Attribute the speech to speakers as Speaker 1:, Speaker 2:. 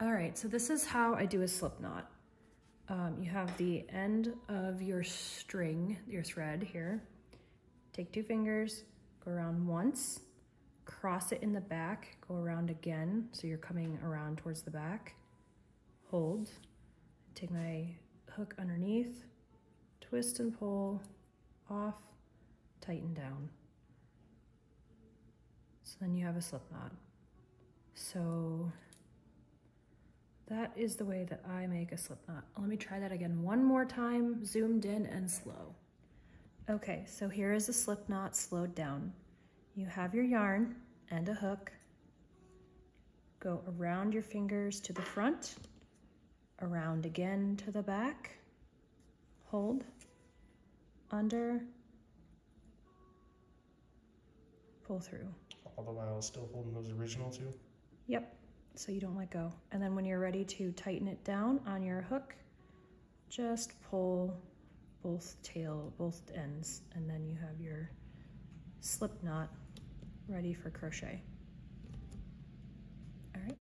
Speaker 1: All right, so this is how I do a slip knot. You have the end of your string, your thread here. Take 2 fingers, go around once, cross it in the back, go around again, so you're coming around towards the back. Hold, take my hook underneath, twist and pull, off, tighten down. So then you have a slip knot. So that is the way that I make a slip knot. Let me try that again one more time, zoomed in and slow. Okay, so here is a slip knot slowed down. You have your yarn and a hook. Go around your fingers to the front, around again to the back, hold, under, pull through.
Speaker 2: All the while still holding those original 2?
Speaker 1: Yep, so you don't let go. And then when you're ready to tighten it down on your hook, just pull both ends, and then you have your slip knot ready for crochet.